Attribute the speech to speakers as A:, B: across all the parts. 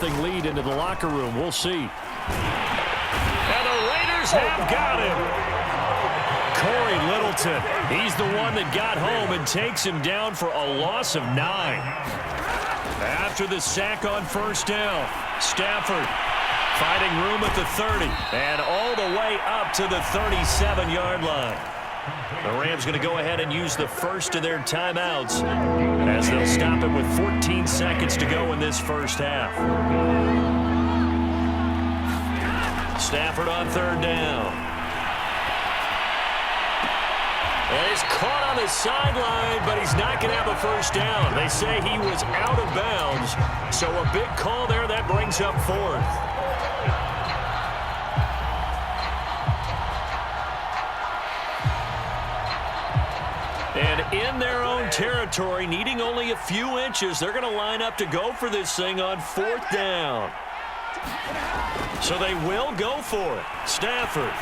A: lead into the locker room. We'll see. And the Raiders have got him. Corey Littleton, he's the one that got home and takes him down for a loss of 9. After the sack on first down, Stafford finding room at the 30 and all the way up to the 37-yard line. The Rams going to go ahead and use the first of their timeouts as they'll stop it with 14 seconds to go in this first half. Stafford on third down. And he's caught on the sideline, but he's not going to have a first down. They say he was out of bounds, so a big call there that brings up fourth. And in their own territory, needing only a few inches, they're going to line up to go for this thing on fourth down. So they will go for it. Stafford.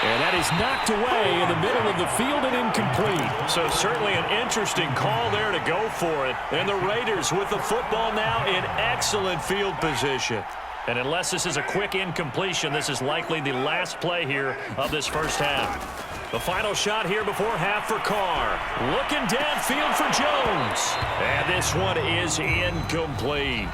A: And that is knocked away in the middle of the field and incomplete. So certainly an interesting call there to go for it. And the Raiders with the football now in excellent field position. And unless this is a quick incompletion, this is likely the last play here of this first half. The final shot here before half for Carr. Looking downfield for Jones. And this one is incomplete.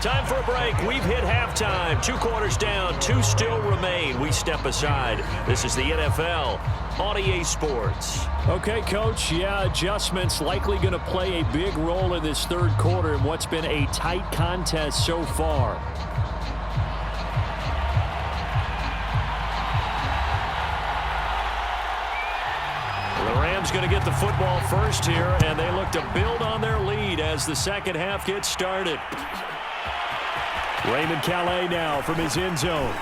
A: Time for a break. We've hit halftime. 2 quarters down. 2 still remain. We step aside. This is the NFL on EA Sports. Okay, Coach. Yeah, adjustments likely going to play a big role in this third quarter in what's been a tight contest so far. Going to get the football first here, and they look to build on their lead as the second half gets started. Raymond Calais now from his end zone.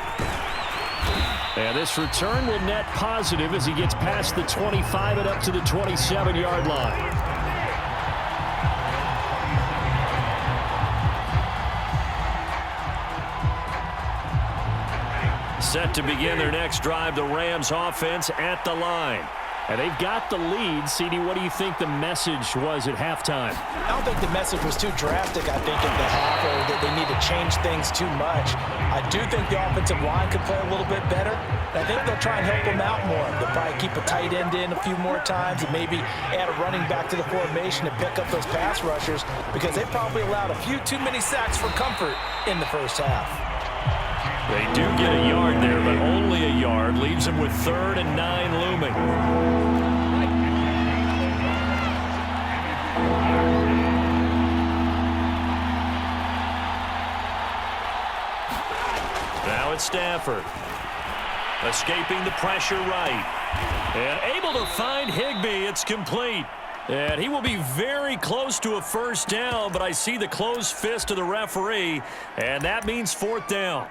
A: And this return will net positive as he gets past the 25 and up to the 27-yard line. Set to begin their next drive, the Rams offense at the line. And they've got the lead. CD, what do you think the message was at halftime?
B: I don't think the message was too drastic, I think, at the half, or that they need to change things too much. I do think the offensive line could play a little bit better. I think they'll try and help them out more. They'll probably keep a tight end in a few more times and maybe add a running back to the formation to pick up those pass rushers, because they probably allowed a few too many sacks for comfort in the first half.
A: They do get a yard there, but only a yard. Leaves them with 3rd and 9 looming. Now it's Stafford. Escaping the pressure right. And able to find Higbee. It's complete. And he will be very close to a first down, but I see the closed fist of the referee, and that means 4th down.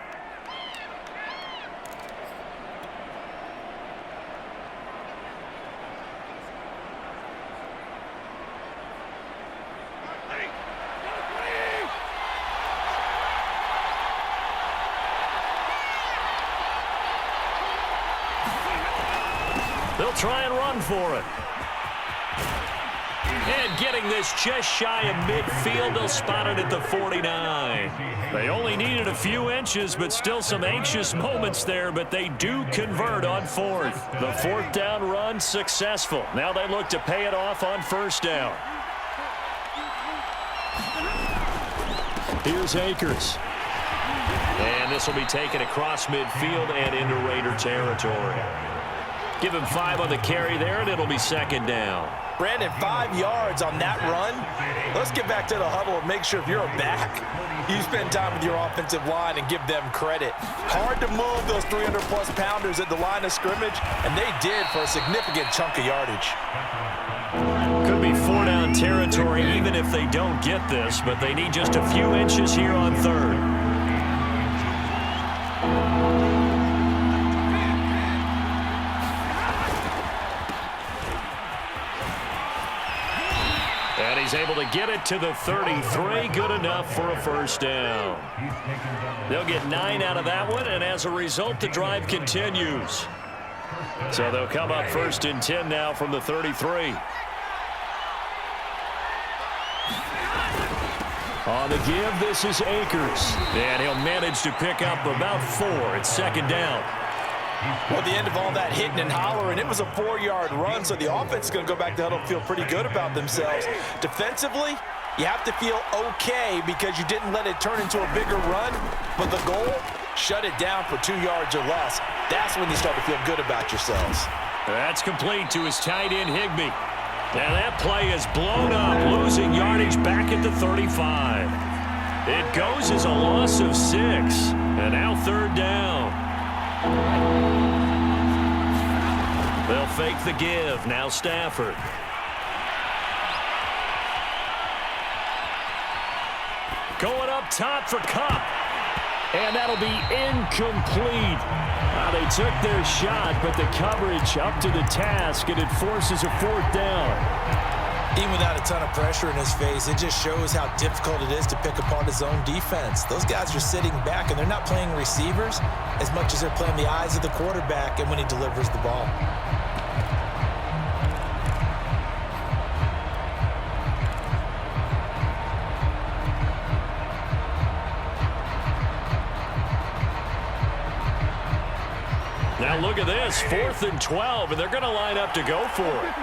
A: They'll try and run for it. And getting this just shy of midfield, they'll spot it at the 49. They only needed a few inches, but still some anxious moments there, but they do convert on 4th. The 4th down run successful. Now they look to pay it off on first down. Here's Akers. And this will be taken across midfield and into Raider territory. Give him 5 on the carry there, and it'll be 2nd down.
B: Brandon, 5 yards on that run. Let's get back to the huddle and make sure if you're a back, you spend time with your offensive line and give them credit. Hard to move those 300-plus pounders at the line of scrimmage, and they did for a significant chunk of yardage.
A: Could be 4-down territory even if they don't get this, but they need just a few inches here on 3rd. And he's able to get it to the 33. Good enough for a first down. They'll get 9 out of that one, and as a result, the drive continues. So they'll come up 1st and 10 now from the 33. On the give, this is Akers. And he'll manage to pick up about 4. It's second down.
B: Well, the end of all that hitting and hollering, it was a 4-yard run, so the offense is going to go back to huddle and feel pretty good about themselves. Defensively, you have to feel okay because you didn't let it turn into a bigger run, but the goal, shut it down for 2 yards or less. That's when you start to feel good about yourselves.
A: That's complete to his tight end, Higbee. Now that play is blown up, losing yardage back at the 35. It goes as a loss of 6, and now third down. They'll fake the give. Now Stafford. Going up top for Kupp. And that'll be incomplete. They took their shot, but the coverage up to the task, and it forces a 4th down.
B: Even without a ton of pressure in his face, it just shows how difficult it is to pick apart his own defense. Those guys are sitting back, and they're not playing receivers as much as they're playing the eyes of the quarterback and when he delivers the ball.
A: Now look at this, 4th and 12, and they're going to line up to go for it.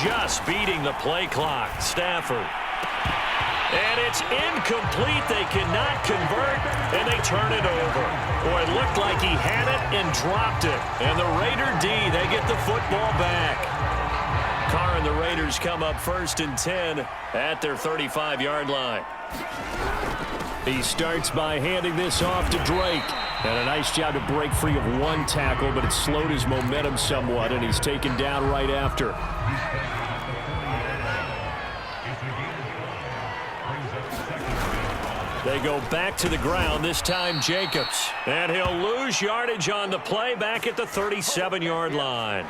A: Just beating the play clock, Stafford. And it's incomplete. They cannot convert, and they turn it over. Boy, it looked like he had it and dropped it. And the Raider D, they get the football back. Carr and the Raiders come up 1st and 10 at their 35-yard line. He starts by handing this off to Drake. And a nice job to break free of 1 tackle, but it slowed his momentum somewhat, and he's taken down right after. They go back to the ground, this time Jacobs. And he'll lose yardage on the play back at the 37-yard line.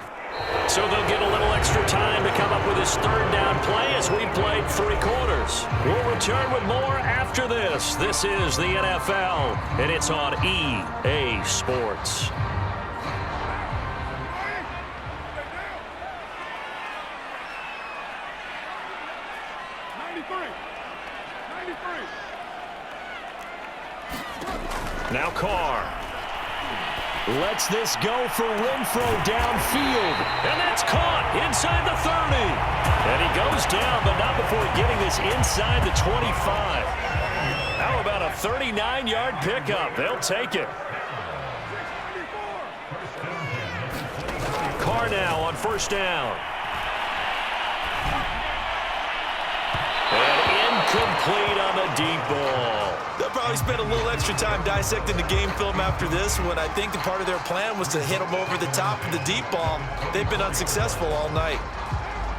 A: So they'll get a little extra time to come up with his 3rd down play as we played 3 quarters. We'll return with more after this. This is the NFL, and it's on EA Sports. Now Carr. Lets this go for Renfro downfield. And that's caught inside the 30. And he goes down, but not before getting this inside the 25. How about a 39-yard pickup? They'll take it. Carr now on 1st down. And incomplete on the deep ball.
B: They'll probably spend a little extra time dissecting the game film after this one. I think the part of their plan was to hit them over the top of the deep ball. They've been unsuccessful all night.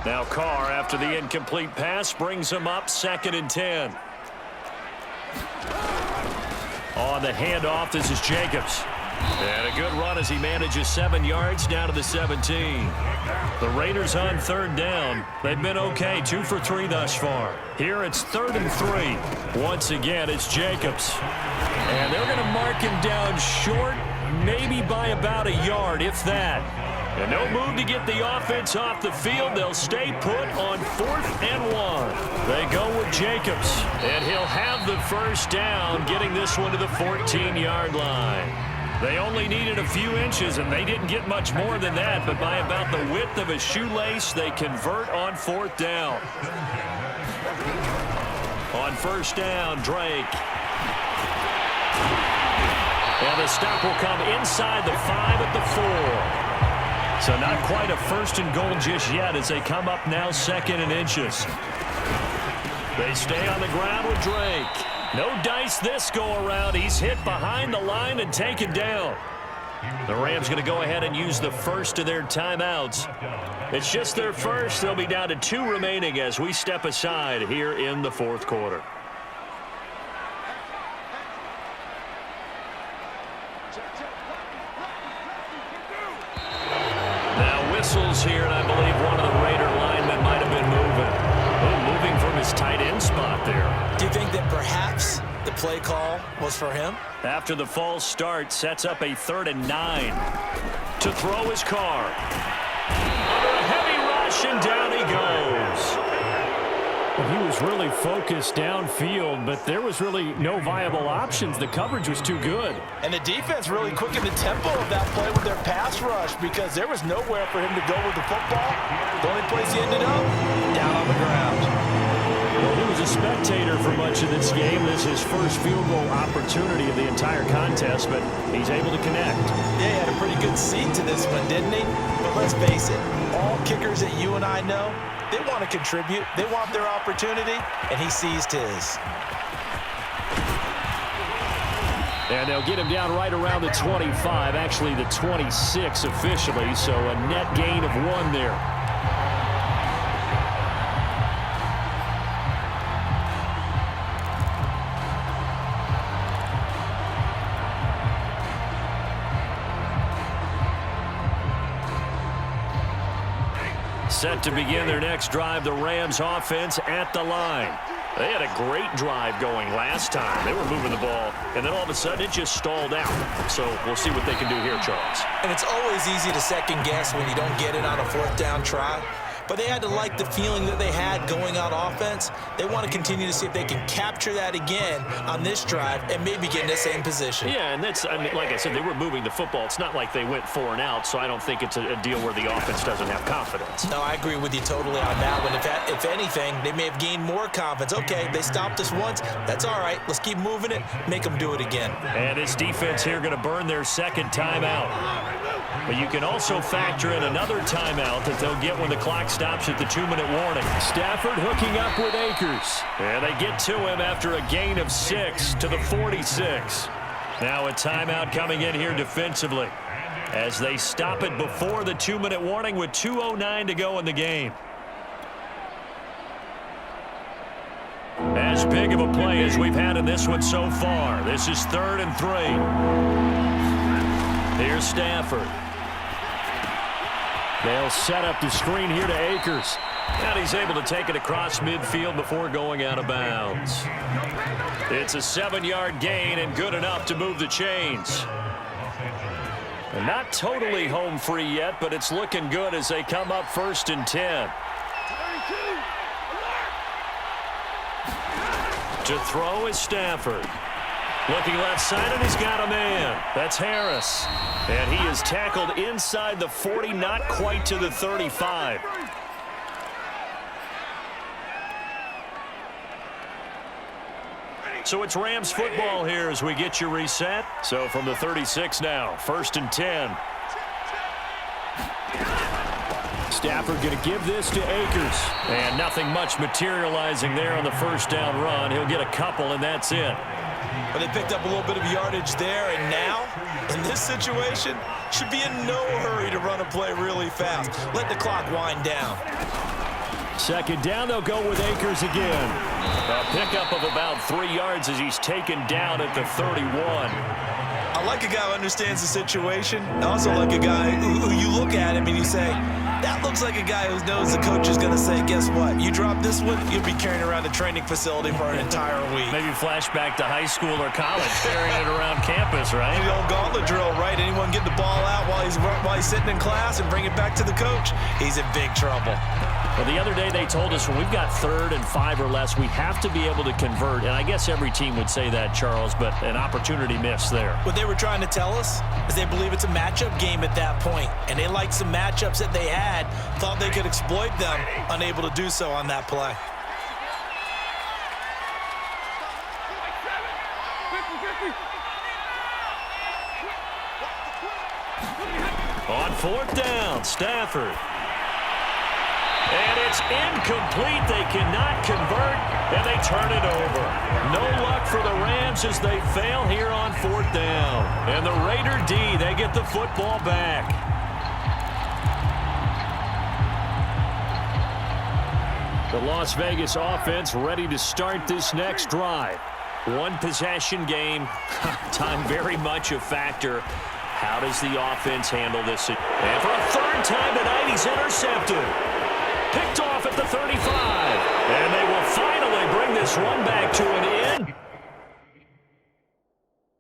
A: Now Carr, after the incomplete pass, brings him up 2nd and 10. On the handoff, this is Jacobs. And a good run as he manages 7 yards down to the 17. The Raiders on 3rd down. They've been okay, 2 for 3 thus far. Here it's 3rd and 3. Once again, it's Jacobs. And they're going to mark him down short, maybe by about a yard, if that. And no move to get the offense off the field. They'll stay put on 4th and 1. They go with Jacobs. And he'll have the 1st down, getting this one to the 14-yard line. They only needed a few inches, and they didn't get much more than that, but by about the width of a shoelace, they convert on 4th down. On 1st down, Drake. And the stop will come inside the 5 at the 4. So not quite a 1st and goal just yet as they come up now 2nd and inches. They stay on the ground with Drake. No dice this go-around. He's hit behind the line and taken down. The Rams going to go ahead and use the first of their timeouts. It's just their first. They'll be down to 2 remaining as we step aside here in the 4th quarter. Now whistles here, and I believe one of the Raider linemen might have been moving from his tight end spot there.
B: Do you think that perhaps the play call was for him.
A: After the false start, sets up a 3rd and 9. To throw his car. Under a heavy rush, and down he goes.
C: Well, he was really focused downfield, but there was really no viable options. The coverage was too good.
B: And the defense really quickened the tempo of that play with their pass rush because there was nowhere for him to go with the football. The only place he ended up, down on the ground.
C: Well, he was a spectator for much of this game. This is his first field goal opportunity of the entire contest, but he's able to connect.
B: Yeah, he had a pretty good seat to this one, didn't he? But let's face it, all kickers that you and I know, they want to contribute. They want their opportunity, and he seized his.
C: And they'll get him down right around the 25, actually the 26 officially, so a net gain of 1 there.
A: Set to begin their next drive, the Rams offense at the line. They had a great drive going last time. They were moving the ball, and then all of a sudden it just stalled out. So we'll see what they can do here, Charles.
B: And it's always easy to second guess when you don't get it on a 4th down try. But they had to like the feeling that they had going out offense. They want to continue to see if they can capture that again on this drive and maybe get in the same position.
A: Yeah, and that's, I mean, like I said, they were moving the football. It's not like they went 4 and out, so I don't think it's a deal where the offense doesn't have confidence.
B: No, I agree with you totally on that one. If anything, they may have gained more confidence. Okay, they stopped us once. That's all right. Let's keep moving it. Make them do it again.
A: And his defense here going to burn their 2nd timeout. But you can also factor in another timeout that they'll get when the clock stops at the 2-minute warning.
C: Stafford hooking up with Akers.
A: And they get to him after a gain of 6 to the 46. Now a timeout coming in here defensively as they stop it before the 2-minute warning with 2:09 to go in the game. As big of a play as we've had in this one so far. This is 3rd and 3. Here's Stafford.
C: They'll set up the screen here to Akers.
A: And he's able to take it across midfield before going out of bounds. It's a 7-yard gain and good enough to move the chains. And not totally home free yet, but it's looking good as they come up 1st and 10. To throw is Stafford. Looking left side, and he's got a man. That's Harris. And he is tackled inside the 40, not quite to the 35. So it's Rams football here as we get you reset. So from the 36 now, 1st and 10.
C: Stafford going to give this to Akers.
A: And nothing much materializing there on the 1st down run. He'll get a couple, and that's it.
B: But they picked up a little bit of yardage there, and now, in this situation, should be in no hurry to run a play really fast. Let the clock wind down.
C: 2nd down, they'll go with Akers again.
A: A pickup of about 3 yards as he's taken down at the 31.
B: I like a guy who understands the situation. I also like a guy who you look at him and you say, that looks like a guy who knows the coach is going to say, guess what? You drop this one, you'll be carrying around the training facility for an entire week.
A: Maybe flashback to high school or college, carrying it around campus, right?
B: The old gauntlet drill, right? Anyone get the ball out while he's sitting in class and bring it back to the coach, he's in big trouble.
A: Well, the other day they told us when we've got 3rd and 5 or less, we have to be able to convert. And I guess every team would say that, Charles, but an opportunity missed there.
B: What they were trying to tell us is they believe it's a matchup game at that point, and they liked some matchups that they had, thought they could exploit them, unable to do so on that play.
A: On 4th down, Stafford. And it's incomplete. They cannot convert, and they turn it over. No luck for the Rams as they fail here on 4th down. And the Raider D, they get the football back.
C: The Las Vegas offense ready to start this next drive.
A: One possession game, time very much a factor. How does the offense handle this? And for a 3rd time tonight, he's intercepted. Picked off at the 35. And they will finally bring this one back to an end.